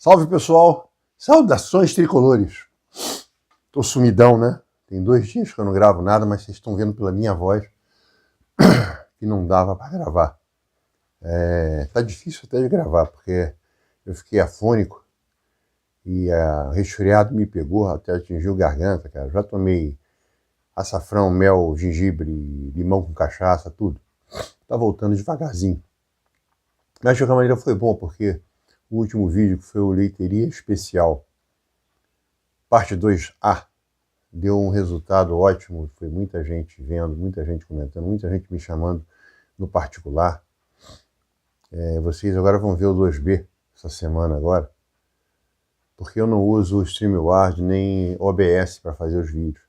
Salve, pessoal! Saudações tricolores! Tô sumidão, né? Tem 2 dias que eu não gravo nada, mas vocês estão vendo pela minha voz que não dava para gravar. Tá difícil até de gravar, porque eu fiquei afônico e o resfriado me pegou, até atingiu garganta, cara. Já tomei açafrão, mel, gengibre, limão com cachaça, tudo. Tá voltando devagarzinho. Mas de qualquer maneira foi bom, porque o último vídeo, que foi o Leiteria Especial, parte 2A, deu um resultado ótimo. Foi muita gente vendo, muita gente comentando, muita gente me chamando no particular. Vocês agora vão ver o 2B essa semana agora, porque eu não uso o StreamYard nem OBS para fazer os vídeos,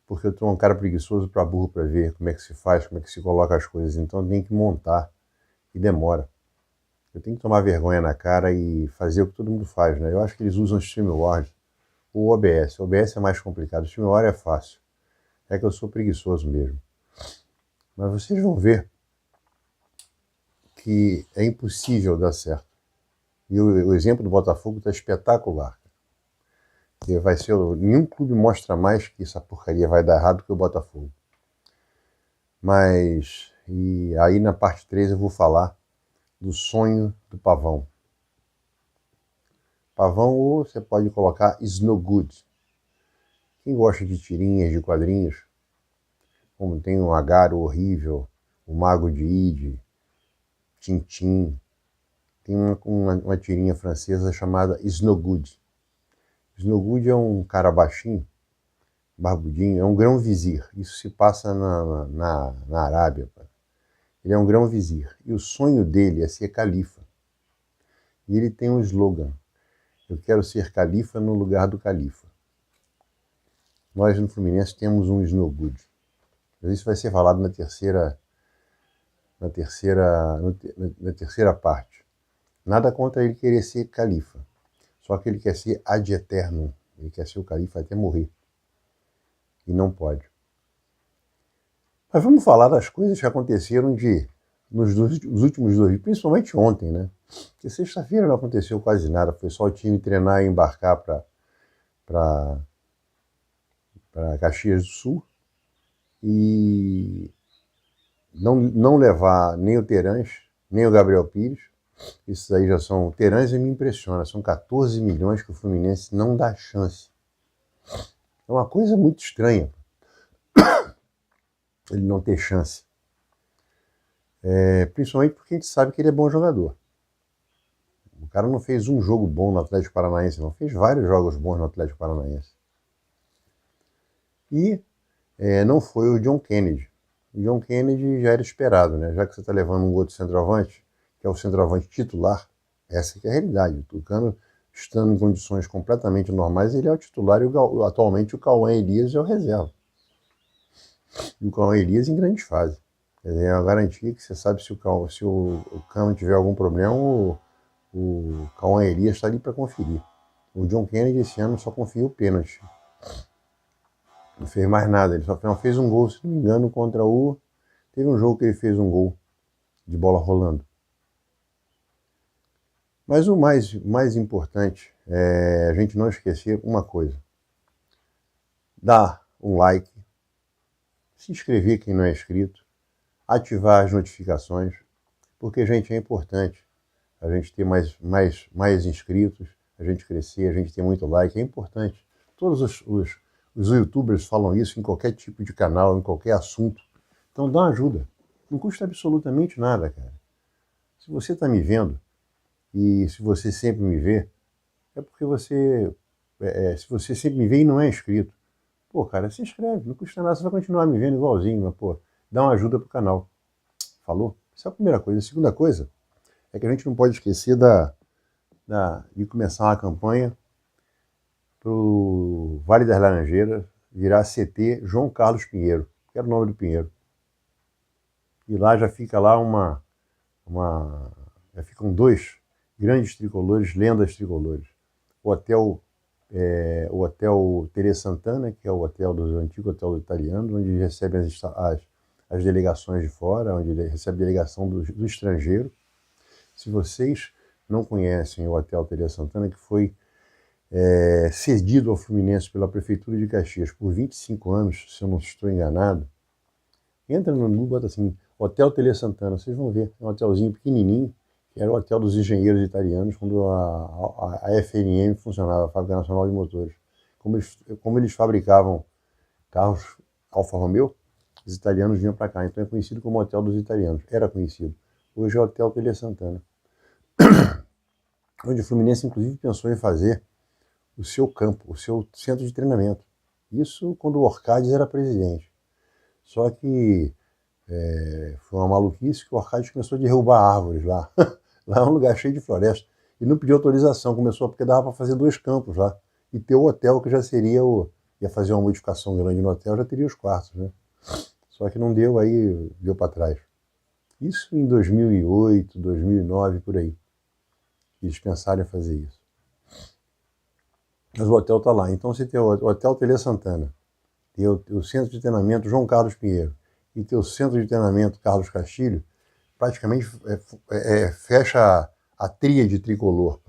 porque eu tô um cara preguiçoso para burro para ver como é que se faz, como é que se coloca as coisas, então tem que montar e demora. Eu tenho que tomar vergonha na cara e fazer o que todo mundo faz, né? Eu acho que eles usam o StreamYard ou o OBS. O OBS é mais complicado, o StreamYard é fácil. É que eu sou preguiçoso mesmo. Mas vocês vão ver que é impossível dar certo. E o exemplo do Botafogo está espetacular. Que vai ser, nenhum clube mostra mais que essa porcaria vai dar errado que o Botafogo. Mas, e aí na parte 3 eu vou falar do sonho do Pavão. Pavão, ou você pode colocar Snowgood. Quem gosta de tirinhas, de quadrinhos, como tem o Agaro Horrível, o Mago de Id, Tintin, tem uma tirinha francesa chamada Snowgood. Snowgood é um cara baixinho, barbudinho, é um grão-vizir. Isso se passa na Arábia. Ele é um grão-vizir. E o sonho dele é ser califa. E ele tem um slogan: eu quero ser califa no lugar do califa. Nós no Fluminense temos um Snowgood. Mas isso vai ser falado na terceira parte. Nada contra ele querer ser califa. Só que ele quer ser ad eternum. Ele quer ser o califa até morrer. E não pode. Mas vamos falar das coisas que aconteceram nos últimos 2 dias, principalmente ontem, né? Porque sexta-feira não aconteceu quase nada. Foi só o time treinar e embarcar para Caxias do Sul. E não levar nem o Terãs, nem o Gabriel Pires. Esses aí já são... O Terãs me impressiona. São 14 milhões que o Fluminense não dá chance. É uma coisa muito estranha ele não ter chance. Principalmente porque a gente sabe que ele é bom jogador. O cara não fez um jogo bom no Atlético Paranaense, não. Fez vários jogos bons no Atlético Paranaense. E não foi o John Kennedy. O John Kennedy já era esperado, né? Já que você está levando um outro centroavante, que é o centroavante titular, essa que é a realidade. O Tucano, estando em condições completamente normais, ele é o titular, e atualmente o Cauã Elias é o reserva. E o Cauã Elias em grande fase. É uma garantia que você sabe se o Cano tiver algum problema, o Cauã Elias está ali para conferir. O John Kennedy esse ano só conferiu o pênalti. Não fez mais nada, ele só fez um gol, se não me engano, contra o... Teve um jogo que ele fez um gol de bola rolando. Mas o mais importante é a gente não esquecer uma coisa. Dar um like, se inscrever quem não é inscrito, ativar as notificações, porque, gente, é importante a gente ter mais inscritos, a gente crescer, a gente ter muito like, é importante. Todos os youtubers falam isso em qualquer tipo de canal, em qualquer assunto. Então dá uma ajuda. Não custa absolutamente nada, cara. Se você está me vendo, e se você sempre me vê, é porque se você sempre me vê e não é inscrito, pô, cara, se inscreve, não custa nada, você vai continuar me vendo igualzinho, mas, pô, dá uma ajuda pro canal. Falou? Essa é a primeira coisa. A segunda coisa é que a gente não pode esquecer de começar uma campanha para o Vale das Laranjeiras virar CT João Carlos Pinheiro, que era o nome do Pinheiro. E lá já fica lá já ficam 2 grandes tricolores, lendas tricolores. O Hotel Tele Santana, que é o antigo hotel do italiano, onde recebe as delegações de fora, onde ele recebe delegação do estrangeiro. Se vocês não conhecem o Hotel Tele Santana, que foi cedido ao Fluminense pela Prefeitura de Caxias por 25 anos, se eu não estou enganado. Entra no Google, bota assim, Hotel Tele Santana, vocês vão ver, é um hotelzinho pequenininho, que era o hotel dos engenheiros italianos, quando a FNM funcionava, a Fábrica Nacional de Motores. Como eles fabricavam carros Alfa Romeo, os italianos vinham para cá, então é conhecido como Hotel dos Italianos, era conhecido. Hoje é o Hotel Tele Santana, onde o Fluminense inclusive pensou em fazer o seu campo, o seu centro de treinamento. Isso quando o Orcades era presidente. Só que foi uma maluquice que o Orcades começou a derrubar árvores lá. Lá é um lugar cheio de floresta. E não pediu autorização, começou porque dava para fazer 2 campos lá. E ter o hotel que já seria ia fazer uma modificação grande no hotel, já teria os quartos, né? Só que não deu, aí deu para trás. Isso em 2008, 2009, por aí. Eles pensaram em fazer isso. Mas o hotel está lá. Então você tem o Hotel Tele Santana, tem o Centro de Treinamento João Carlos Pinheiro e tem o Centro de Treinamento Carlos Castilho, praticamente fecha a tríade tricolor,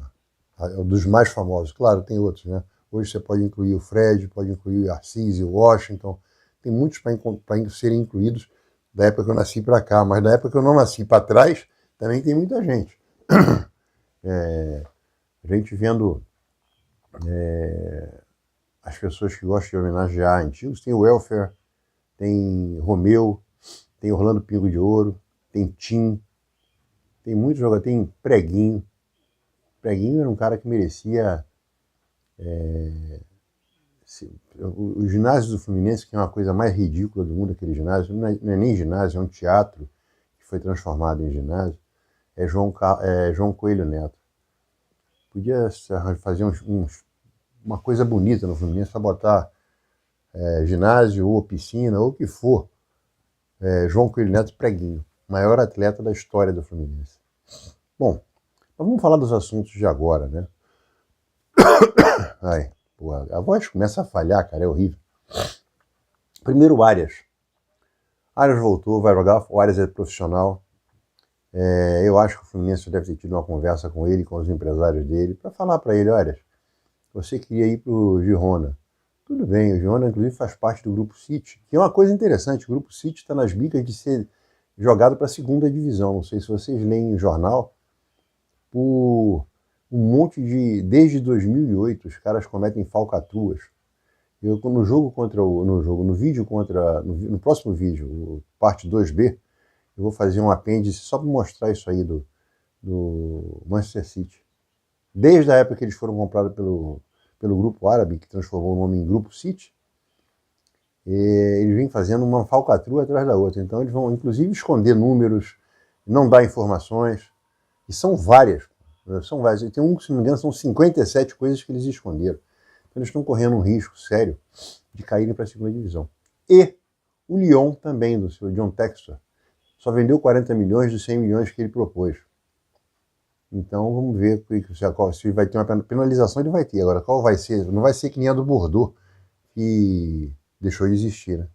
dos mais famosos. Claro, tem outros, né? Hoje você pode incluir o Fred, pode incluir o Assis e o Washington. Tem muitos para serem incluídos da época que eu nasci para cá, mas da época que eu não nasci para trás, também tem muita gente. Gente vendo as pessoas que gostam de homenagear antigos. Tem o Welfare, tem Romeu, tem Orlando Pingo de Ouro, tem Tim, tem muitos jogadores, tem Preguinho. Preguinho era um cara que merecia... o ginásio do Fluminense, que é uma coisa mais ridícula do mundo, aquele ginásio, não é nem ginásio, é um teatro que foi transformado em ginásio, é João Coelho Neto. Podia fazer uma coisa bonita no Fluminense, para botar ginásio ou piscina, ou o que for. João Coelho Neto Preguinho, maior atleta da história do Fluminense. Bom, vamos falar dos assuntos de agora, né? Ai, porra, a voz começa a falhar, cara, é horrível. Primeiro, o Arias. Arias voltou, vai jogar, o Arias é profissional. Eu acho que o Fluminense deve ter tido uma conversa com ele, com os empresários dele, para falar para ele, Arias, você queria ir para o Girona. Tudo bem, o Girona inclusive faz parte do Grupo City, que é uma coisa interessante, o Grupo City está nas bicas de ser jogado para a 2ª divisão. Não sei se vocês leem o jornal, por um monte de... Desde 2008 os caras cometem falcatruas. No próximo vídeo, parte 2B, eu vou fazer um apêndice só para mostrar isso aí do Manchester City. Desde a época que eles foram comprados pelo Grupo Árabe, que transformou o nome em Grupo City, eles vêm fazendo uma falcatrua atrás da outra. Então eles vão, inclusive, esconder números, não dar informações, e são várias. Tem um que, se não me engano, são 57 coisas que eles esconderam. Então eles estão correndo um risco sério de caírem para a 2ª divisão. E o Lyon também, do seu John Textor, só vendeu 40 milhões dos 100 milhões que ele propôs. Então vamos ver se vai ter uma penalização. Ele vai ter. Agora, qual vai ser? Não vai ser que nem a do Bordeaux, que deixou de existir, né?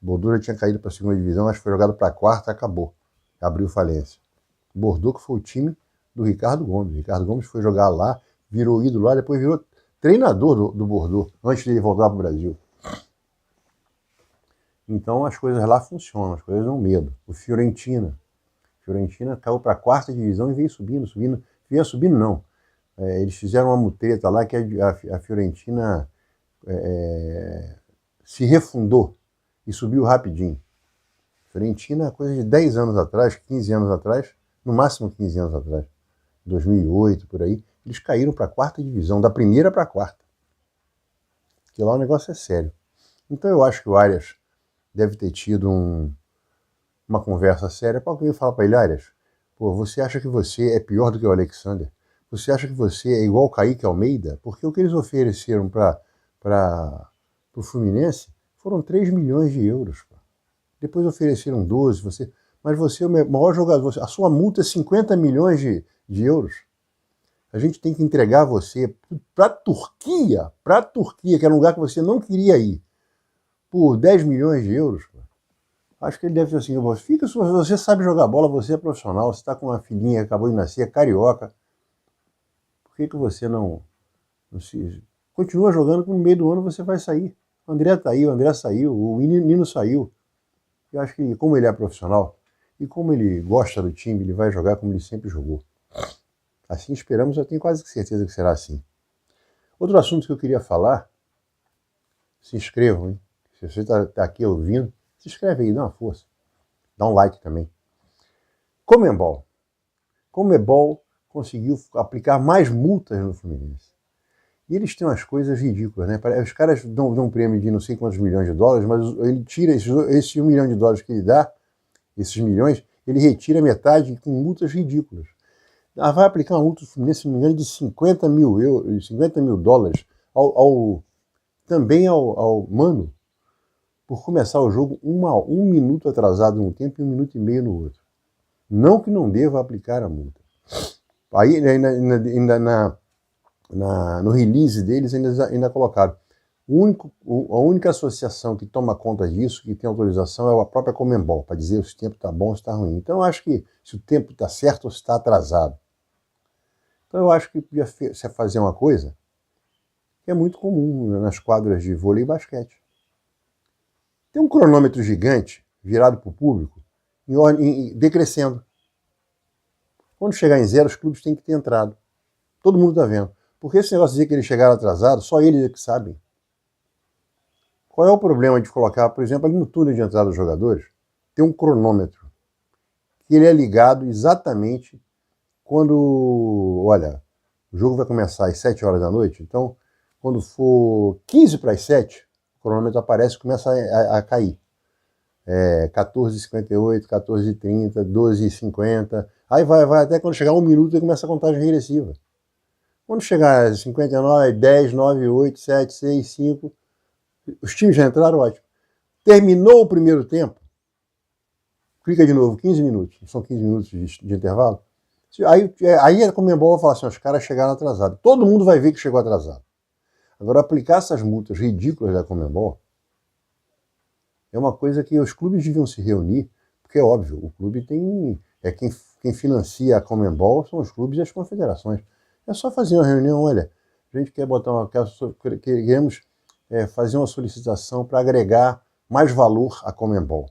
O Bordeaux já tinha caído para a 2ª divisão, acho que foi jogado para a 4ª, acabou. Abriu falência. O Bordeaux, que foi o time do Ricardo Gomes. O Ricardo Gomes foi jogar lá, virou ídolo lá, depois virou treinador do Bordeaux, antes de ele voltar para o Brasil. Então as coisas lá funcionam, as coisas dão medo. O Fiorentina caiu para a 4ª divisão e veio subindo. Veio subindo não. Eles fizeram uma mutreta lá que a Fiorentina se refundou e subiu rapidinho. Fiorentina, coisa de 10 anos atrás, 15 anos atrás, no máximo 15 anos atrás, 2008, por aí, eles caíram para a 4ª divisão, da 1ª para a 4ª. Porque lá o negócio é sério. Então eu acho que o Arias deve ter tido uma conversa séria para alguém falar para ele, Arias, pô, você acha que você é pior do que o Alexander? Você acha que você é igual o Kaique Almeida? Porque o que eles ofereceram para o Fluminense foram 3 milhões de euros. Pô. Depois ofereceram 12, mas você é o maior jogador, a sua multa é 50 milhões de euros. A gente tem que entregar você para a Turquia, que era um lugar que você não queria ir, por 10 milhões de euros. Pô. Acho que ele deve ser assim, você sabe jogar bola, você é profissional, você está com uma filhinha que acabou de nascer, é carioca, que você não se... Continua jogando, que no meio do ano você vai sair. O André tá aí, o André saiu, o Nino saiu. Eu acho que, como ele é profissional e como ele gosta do time, ele vai jogar como ele sempre jogou. Assim esperamos, eu tenho quase certeza que será assim. Outro assunto que eu queria falar, se inscrevam, hein? Se você está aqui ouvindo, se inscreve aí, dá uma força. Dá um like também. Conmebol. Conmebol conseguiu aplicar mais multas no Fluminense. E eles têm umas coisas ridículas, né? Os caras dão um prêmio de não sei quantos milhões de dólares, mas ele tira esse $1 milhão que ele dá, esses milhões, ele retira metade com multas ridículas. Vai aplicar uma multa do Fluminense, se não me engano, de 50 mil euros, 50 mil dólares também ao Mano, por começar o jogo um minuto atrasado num tempo e 1 minuto e meio no outro. Não que não deva aplicar a multa. Aí, no release deles, ainda colocaram. A única associação que toma conta disso, que tem autorização, é a própria Conmebol, para dizer se o tempo está bom ou se está ruim. Então, eu acho que se o tempo está certo ou se está atrasado. Então, eu acho que podia fazer uma coisa que é muito comum nas quadras de vôlei e basquete. Tem um cronômetro gigante virado para o público, decrescendo. Quando chegar em 0, os clubes têm que ter entrado. Todo mundo está vendo. Porque esse negócio de dizer que eles chegaram atrasados, só eles é que sabem. Qual é o problema de colocar, por exemplo, ali no túnel de entrada dos jogadores, tem um cronômetro, que ele é ligado exatamente quando, olha, o jogo vai começar às 7 horas da noite, então, quando for 15 para as 7, o cronômetro aparece e começa a cair. 14h58, 14h30, 12h50, aí vai até quando chegar 1 minuto e começa a contagem regressiva. Quando chegar a 59, 10, 9, 8, 7, 6, 5, os times já entraram, ótimo. Terminou o primeiro tempo, clica de novo, 15 minutos, são 15 minutos de intervalo. Aí a Conmebol vai falar assim, os caras chegaram atrasados. Todo mundo vai ver que chegou atrasado. Agora, aplicar essas multas ridículas da Conmebol é uma coisa que os clubes deviam se reunir, porque é óbvio, o clube tem... Quem financia a Conmebol são os clubes e as confederações. É só fazer uma reunião, olha, a gente quer queremos fazer uma solicitação para agregar mais valor à Conmebol.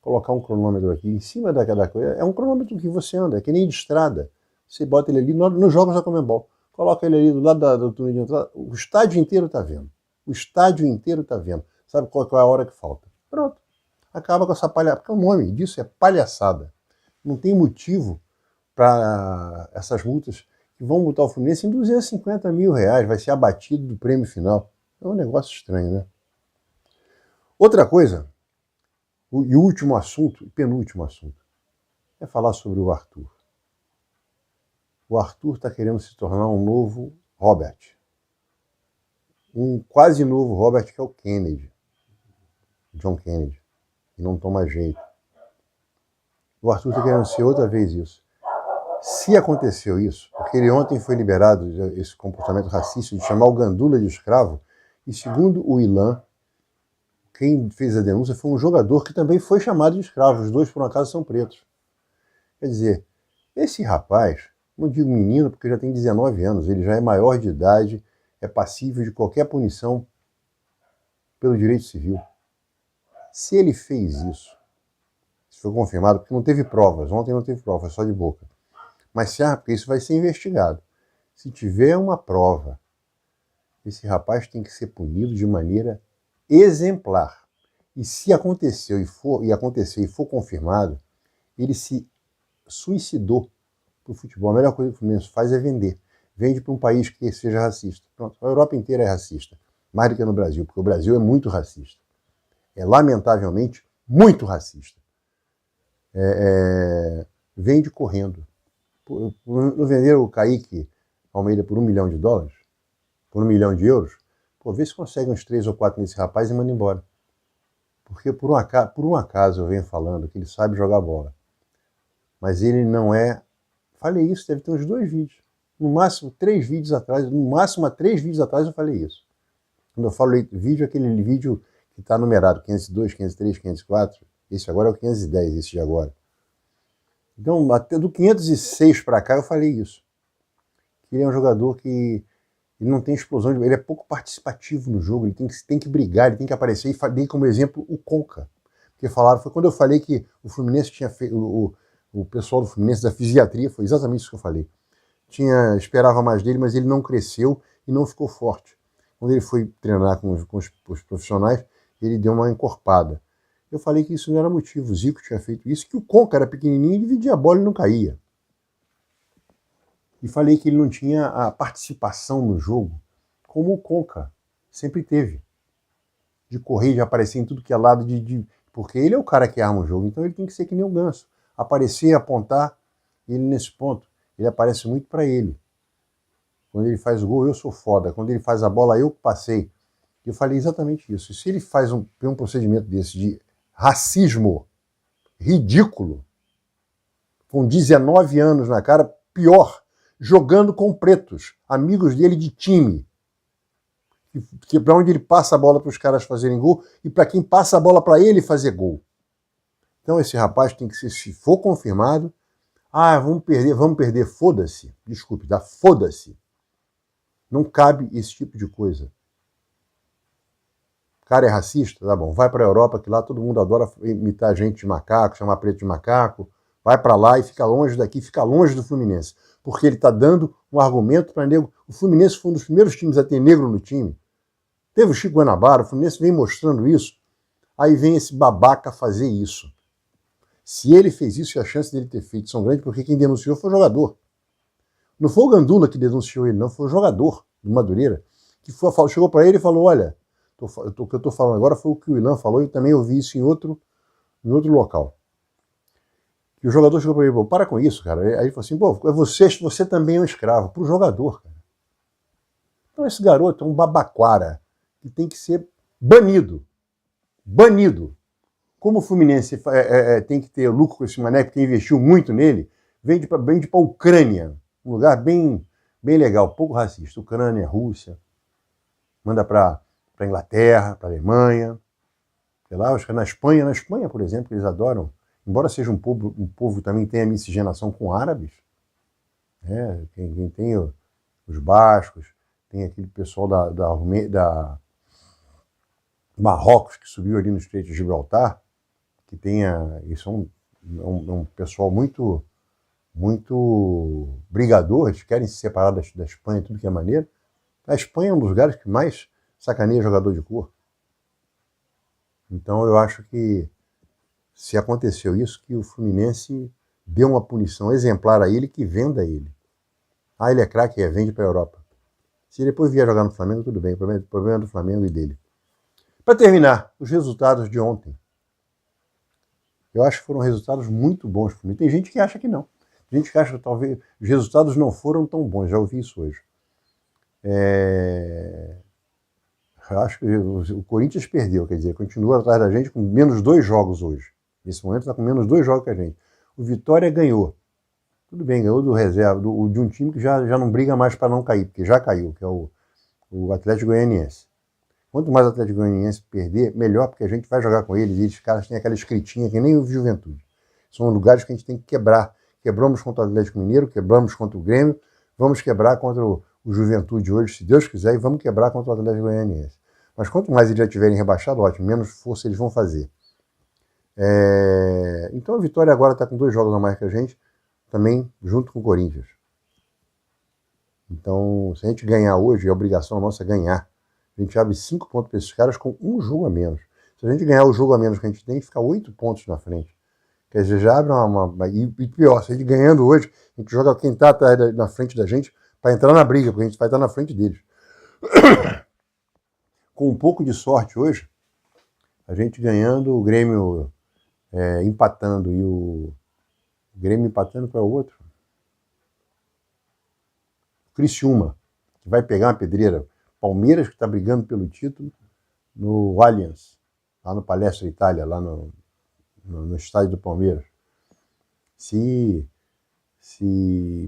Colocar um cronômetro aqui em cima daquela coisa. É um cronômetro que você anda, é que nem de estrada. Você bota ele ali nos jogos da Conmebol. Coloca ele ali do lado do túnel de entrada. O estádio inteiro está vendo. O estádio inteiro está vendo. Sabe qual é a hora que falta? Pronto. Acaba com essa palhaçada. Porque o nome disso é palhaçada. Não tem motivo para essas multas que vão multar o Fluminense em R$250 mil. Vai ser abatido do prêmio final. É um negócio estranho, né? Outra coisa, e o último assunto, penúltimo assunto, é falar sobre o Arthur. O Arthur está querendo se tornar um novo Robert. Um quase novo Robert, que é o Kennedy. John Kennedy. Que não toma jeito. O Arthur está querendo ser outra vez isso. Se aconteceu isso, porque ele ontem foi liberado esse comportamento racista de chamar o Gandula de escravo, e segundo o Ilan, quem fez a denúncia foi um jogador que também foi chamado de escravo. Os dois, por um acaso, são pretos. Quer dizer, esse rapaz, não digo menino porque já tem 19 anos, ele já é maior de idade, é passível de qualquer punição pelo direito civil. Se ele fez isso, se foi confirmado, porque não teve provas, ontem não teve prova, só de boca. Mas porque isso vai ser investigado. Se tiver uma prova, esse rapaz tem que ser punido de maneira exemplar. E se aconteceu e for confirmado, ele se suicidou para o futebol. A melhor coisa que o Fluminense faz é vender. Vende para um país que seja racista. Pronto, a Europa inteira é racista. Mais do que no Brasil, porque o Brasil é muito racista. É lamentavelmente muito racista. Vende correndo. Não venderam o Kaique Almeida por $1 milhão, por €1 milhão, vê se consegue uns 3 ou 4 nesse rapaz e manda embora. Porque por um acaso eu venho falando que ele sabe jogar bola. Mas ele não é... Falei isso, deve ter uns 2 vídeos. No máximo 3 vídeos atrás, no máximo há 3 vídeos atrás eu falei isso. Quando eu falo vídeo, é aquele vídeo que está numerado, 502, 503, 504. Esse agora é o 510, esse de agora. Então, até do 506 para cá eu falei isso. que ele é um jogador que ele não tem explosão, ele é pouco participativo no jogo, ele tem que brigar, ele tem que aparecer, e dei como exemplo o Conca. Porque falaram, foi quando eu falei que o Fluminense tinha feito, o pessoal do Fluminense da fisiatria, foi exatamente isso que eu falei. Esperava mais dele, mas ele não cresceu e não ficou forte. Quando ele foi treinar com os profissionais, ele deu uma encorpada. Eu falei que isso não era motivo, o Zico tinha feito isso, que o Conca era pequenininho e dividia a bola e não caía. E falei que ele não tinha a participação no jogo como o Conca sempre teve. De correr, de aparecer em tudo que é lado, porque ele é o cara que arma o jogo, então ele tem que ser que nem o Ganso. Aparecer, apontar, ele nesse ponto, ele aparece muito para ele. Quando ele faz o gol, eu sou foda. Quando ele faz a bola, eu passei. Eu falei exatamente isso. E se ele faz um procedimento desse de racismo ridículo, com 19 anos na cara, pior, jogando com pretos, amigos dele de time, que para onde ele passa a bola para os caras fazerem gol e para quem passa a bola para ele fazer gol. Então esse rapaz tem que ser, se for confirmado, vamos perder, foda-se. Desculpe, foda-se. Não cabe esse tipo de coisa. O cara é racista? Tá bom, vai para a Europa, que lá todo mundo adora imitar gente de macaco, chamar preto de macaco, vai para lá e fica longe daqui, fica longe do Fluminense, porque ele está dando um argumento para negro. O Fluminense foi um dos primeiros times a ter negro no time. Teve o Chico Guanabara, o Fluminense vem mostrando isso, aí vem esse babaca fazer isso. Se ele fez isso e a chance dele ter feito são grandes, porque quem denunciou foi o jogador. Não foi o Gandula que denunciou ele, não, foi o jogador do Madureira, que chegou para ele e falou, olha, o que eu estou falando agora foi o que o Ilan falou, e também ouvi isso em outro local. E o jogador chegou para ele e falou, para com isso, cara. Aí ele falou assim, pô, você também é um escravo, para o jogador, cara. Então esse garoto é um babaquara, que tem que ser banido. Banido. Como o Fluminense tem que ter lucro com esse mané, porque investiu muito nele, vende para a Ucrânia, um lugar bem legal, pouco racista. Ucrânia, Rússia, manda para a Inglaterra, para a Alemanha, sei lá, acho que na Espanha, por exemplo, eles adoram, embora seja um povo também tenha miscigenação com árabes, né? Quem tem os bascos, tem aquele pessoal da Marrocos que subiu ali no Estreito de Gibraltar, que eles são um pessoal muito brigador, eles querem se separar da Espanha, tudo que é maneiro. A Espanha é um dos lugares que mais sacaneia jogador de cor. Então eu acho que, se aconteceu isso, que o Fluminense deu uma punição exemplar a ele, que venda ele. Ele é craque, vende para a Europa. Se depois vier jogar no Flamengo, tudo bem, o problema é do Flamengo e dele. Para terminar, os resultados de ontem. Eu acho que foram resultados muito bons para mim. Tem gente que acha que não. Tem gente que acha que talvez os resultados não foram tão bons. Já ouvi isso hoje. Eu acho que o Corinthians perdeu, quer dizer, continua atrás da gente com menos 2 jogos hoje. Nesse momento está com menos 2 jogos que a gente. O Vitória ganhou. Tudo bem, ganhou do reserva, de um time que já não briga mais para não cair, porque já caiu, que é o Atlético Goianiense. Quanto mais o Atlético Goianiense perder, melhor, porque a gente vai jogar com eles, e os caras têm aquela escritinha que nem o Juventude. São lugares que a gente tem que quebrar. Quebramos contra o Atlético Mineiro, quebramos contra o Grêmio, vamos quebrar contra o Juventude hoje, se Deus quiser, e vamos quebrar contra o Atlético Goianiense. Mas quanto mais eles já tiverem rebaixado, ótimo, menos força eles vão fazer. Então a Vitória agora está com 2 jogos a mais que a gente, também junto com o Corinthians. Então, se a gente ganhar hoje, é obrigação nossa ganhar. A gente abre 5 pontos para esses caras com 1 jogo a menos. Se a gente ganhar o jogo a menos que a gente tem, fica 8 pontos na frente. Quer dizer, já abre E pior, se a gente ganhando hoje, a gente joga quem está na frente da gente para entrar na briga, porque a gente vai estar na frente deles. Com um pouco de sorte hoje, a gente ganhando, o Grêmio empatando e o Grêmio empatando para o outro. Criciúma, que vai pegar uma pedreira. Palmeiras, que está brigando pelo título, no Allianz, lá no Palestra Itália, lá no estádio do Palmeiras. Se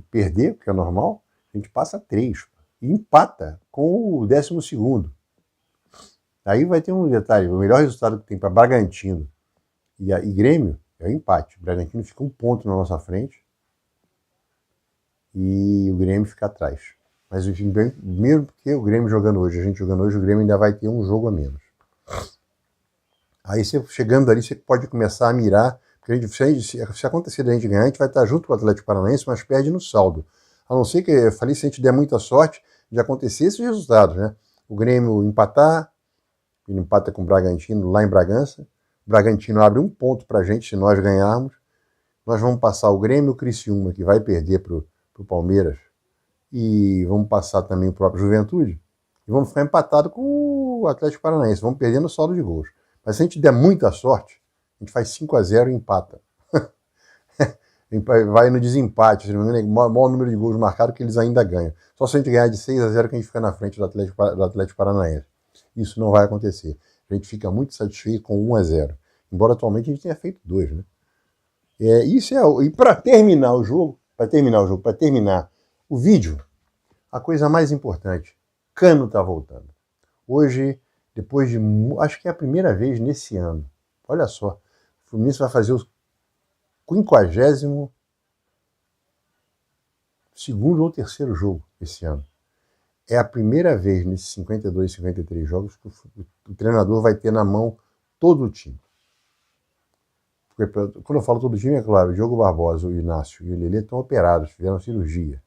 perder, que é normal, a gente passa 3 e empata com o 12º. Aí vai ter um detalhe, o melhor resultado que tem para Bragantino e Grêmio é o empate. O Bragantino fica 1 ponto na nossa frente e o Grêmio fica atrás. Mas enfim, mesmo porque o Grêmio jogando hoje, a gente jogando hoje, o Grêmio ainda vai ter um jogo a menos. Aí você chegando ali, você pode começar a mirar, porque a gente, se acontecer da gente ganhar, a gente vai estar junto com o Atlético Paranaense, mas perde no saldo. A não ser que, eu falei, se a gente der muita sorte de acontecer esses resultados, né? O Grêmio empatar, ele empata com o Bragantino lá em Bragança, o Bragantino abre um ponto pra gente se nós ganharmos, nós vamos passar o Grêmio e o Criciúma, que vai perder pro Palmeiras, e vamos passar também o próprio Juventude, e vamos ficar empatado com o Atlético Paranaense, vamos perder no saldo de gols. Mas se a gente der muita sorte, a gente faz 5-0 e empata. Vai no desempate, se não me engano, é o maior número de gols marcados que eles ainda ganham. Só se a gente ganhar de 6-0 que a gente fica na frente do Atlético Paranaense. Isso não vai acontecer. A gente fica muito satisfeito com 1-0. Embora atualmente a gente tenha feito 2, né? E para terminar o vídeo, a coisa mais importante, Cano está voltando. Hoje, depois de, acho que é a primeira vez nesse ano, olha só, o Fluminense vai fazer o 52º ou terceiro jogo esse ano. É a primeira vez nesses 52, 53 jogos que o treinador vai ter na mão todo o time. Porque, quando eu falo todo o time, é claro, o Diogo Barbosa, o Inácio e o Lelê estão operados, fizeram cirurgia.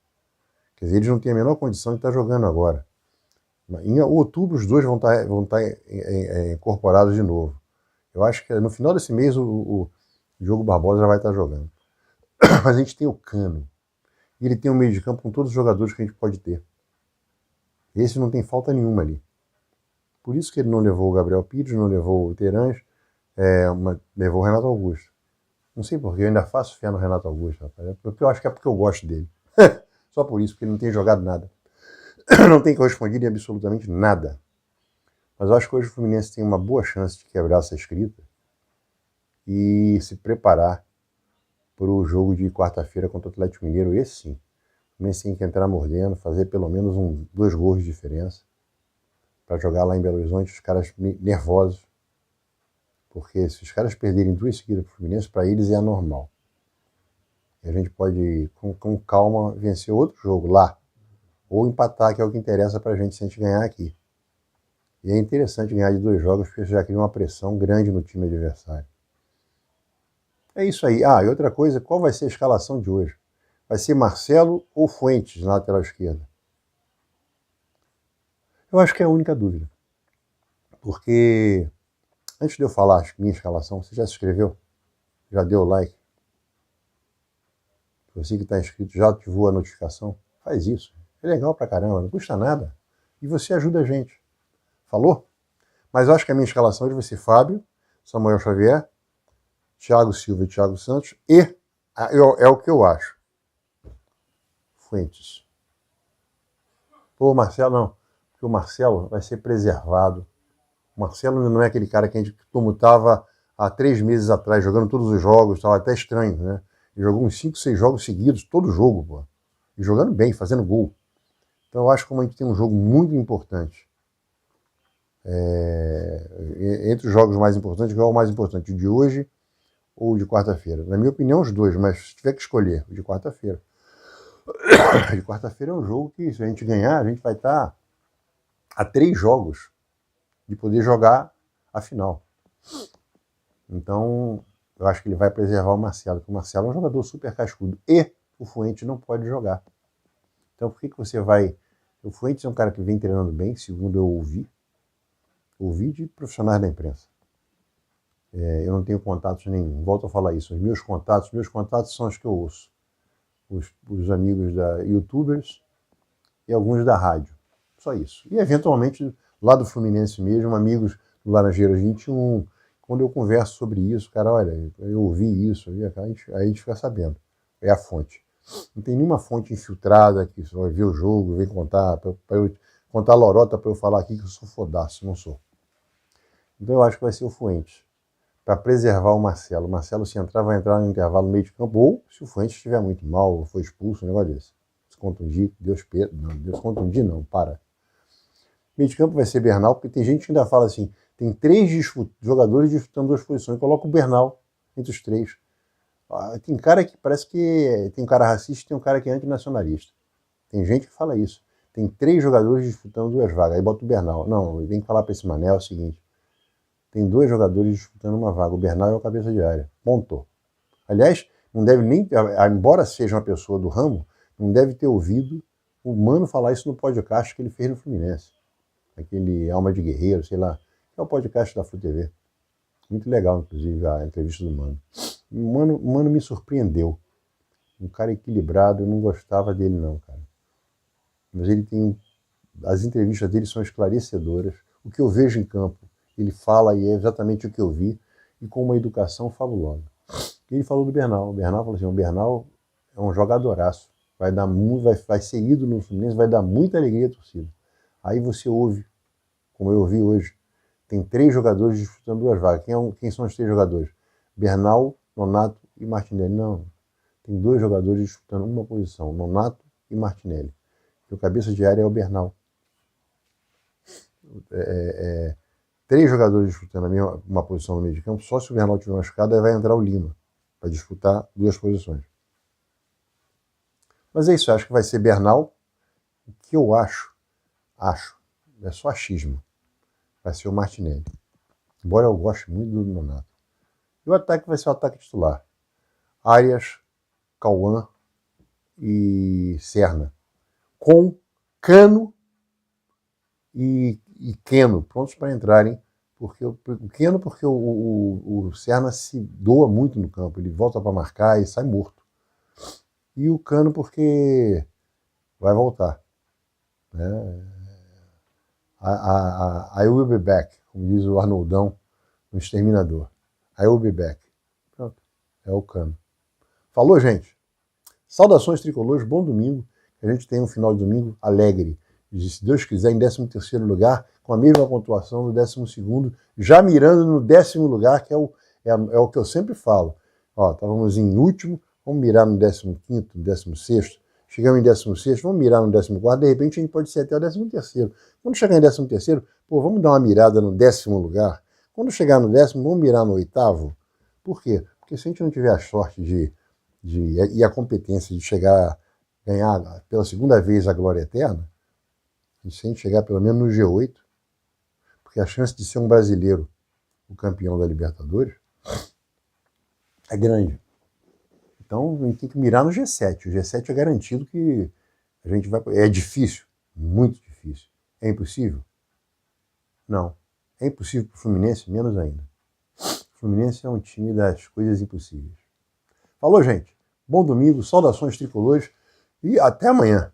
Quer dizer, eles não têm a menor condição de estar jogando agora. Em outubro, os dois vão estar incorporados de novo. Eu acho que no final desse mês o Diogo Barbosa já vai estar jogando. Mas a gente tem o Cano. E ele tem um meio de campo com todos os jogadores que a gente pode ter. Esse não tem falta nenhuma ali. Por isso que ele não levou o Gabriel Pires, não levou o Terãs, levou o Renato Augusto. Não sei porquê, eu ainda faço fé no Renato Augusto, rapaz. Porque eu acho que é porque eu gosto dele. Só por isso, porque ele não tem jogado nada. Não tem correspondido em absolutamente nada. Mas eu acho que hoje o Fluminense tem uma boa chance de quebrar essa escrita e se preparar para o jogo de quarta-feira contra o Atlético Mineiro. Esse sim. O Fluminense tem que entrar mordendo, fazer pelo menos 2 gols de diferença para jogar lá em Belo Horizonte, os caras nervosos. Porque se os caras perderem 2 seguidas para o Fluminense, para eles é anormal. E a gente pode, com calma, vencer outro jogo lá. Ou empatar, que é o que interessa para a gente se a gente ganhar aqui. E é interessante ganhar de 2 jogos, porque já cria uma pressão grande no time adversário. É isso aí. E outra coisa, qual vai ser a escalação de hoje? Vai ser Marcelo ou Fuentes na lateral esquerda? Eu acho que é a única dúvida. Porque, antes de eu falar a minha escalação, você já se inscreveu? Já deu o like? Você que está inscrito já ativou a notificação? Faz isso. É legal pra caramba, não custa nada. E você ajuda a gente. Falou? Mas eu acho que a minha escalação hoje vai ser Fábio, Samuel Xavier, Thiago Silva e Thiago Santos é o que eu acho. Fuentes. Pô, Marcelo não. Porque o Marcelo vai ser preservado. O Marcelo não é aquele cara que a gente, como estava há 3 meses atrás, jogando todos os jogos, estava até estranho, né? Ele jogou uns 5, 6 jogos seguidos, todo jogo, pô. E jogando bem, fazendo gol. Então eu acho que como a gente tem um jogo muito importante, entre os jogos mais importantes, qual é o mais importante, o de hoje ou o de quarta-feira? Na minha opinião, os dois, mas se tiver que escolher, o de quarta-feira. O de quarta-feira é um jogo que, se a gente ganhar, a gente vai estar a 3 jogos de poder jogar a final. Então, eu acho que ele vai preservar o Marcelo, porque o Marcelo é um jogador super cascudo e o Fuentes não pode jogar. Então, por que você vai... O Fuentes é um cara que vem treinando bem, segundo eu ouvi de profissionais da imprensa. Eu não tenho contatos nenhum. Volto a falar isso. Os meus contatos são os que eu ouço. Os amigos da youtubers e alguns da rádio. Só isso. E, eventualmente, lá do Fluminense mesmo, amigos do Laranjeiras 21. Quando eu converso sobre isso, cara, olha, eu ouvi isso, aí a gente fica sabendo. É a fonte. Não tem nenhuma fonte infiltrada que você vai ver o jogo, vem contar, para eu contar lorota para eu falar aqui que eu sou fodaço, não sou. Então eu acho que vai ser o Fuentes, para preservar o Marcelo. O Marcelo, se entrar, vai entrar no intervalo no meio de campo, ou se o Fuentes estiver muito mal, ou foi expulso, um negócio desse. Se contundir, Deus contundir não, para. Meio de campo vai ser Bernal, porque tem gente que ainda fala assim, tem 3 jogadores disputando 2 posições, coloca o Bernal entre os 3. Tem cara que parece que tem um cara racista e tem um cara que é antinacionalista. Tem gente que fala isso. Tem 3 jogadores disputando 2 vagas. Aí bota o Bernal. Não, tem que falar para esse mané é o seguinte. Tem 2 jogadores disputando uma vaga. O Bernal é o cabeça de área. Ponto. Aliás, não deve nem, embora seja uma pessoa do ramo, não deve ter ouvido o Mano falar isso no podcast que ele fez no Fluminense. Aquele Alma de Guerreiro, sei lá. É o podcast da Flu TV. Muito legal, inclusive, a entrevista do Mano. O Mano me surpreendeu. Um cara equilibrado, eu não gostava dele não, cara. Mas ele tem... As entrevistas dele são esclarecedoras. O que eu vejo em campo, ele fala e é exatamente o que eu vi, e com uma educação fabulosa. Ele falou do Bernal. O Bernal falou assim, o Bernal é um jogadoraço. Vai ser ídolo no Fluminense, vai dar muita alegria à torcida. Aí você ouve, como eu ouvi hoje, tem 3 jogadores disputando 2 vagas. Quem são os 3 jogadores? Bernal, Nonato e Martinelli. Não, tem 2 jogadores disputando uma posição, Nonato e Martinelli. E o cabeça de área é o Bernal. 3 jogadores disputando uma posição no meio de campo, só se o Bernal tiver machucado, aí vai entrar o Lima para disputar 2 posições. Mas é isso, acho que vai ser Bernal. O que eu acho, é só achismo, vai ser o Martinelli. Embora eu goste muito do Nonato. E o ataque vai ser o ataque titular. Arias, Cauã e Serna. Com Cano e Keno prontos para entrarem. O Keno porque o Serna se doa muito no campo. Ele volta para marcar e sai morto. E o Cano porque vai voltar. Né? I will be back, como diz o Arnoldão no Exterminador. I will be back. Pronto, é o Cano. Falou, gente? Saudações tricolores, bom domingo. Que a gente tenha um final de domingo alegre. E, se Deus quiser, em 13º lugar, com a mesma pontuação do 12º, já mirando no 10º lugar, que é o que eu sempre falo. Ó, estávamos em último, vamos mirar no 15º, 16º. Chegamos em 16º, vamos mirar no 14º, de repente a gente pode ser até o 13º. Quando chegar em 13º, vamos dar uma mirada no 10º lugar. Quando chegar no 10º, vamos mirar no 8º. Por quê? Porque se a gente não tiver a sorte e a competência de ganhar pela segunda vez a glória eterna, e se a gente chegar pelo menos no G8, porque a chance de ser um brasileiro o campeão da Libertadores é grande. Então a gente tem que mirar no G7. O G7 é garantido que a gente vai... É difícil, muito difícil. É impossível? Não. É impossível para o Fluminense? Menos ainda. O Fluminense é um time das coisas impossíveis. Falou, gente. Bom domingo, saudações tricolores e até amanhã.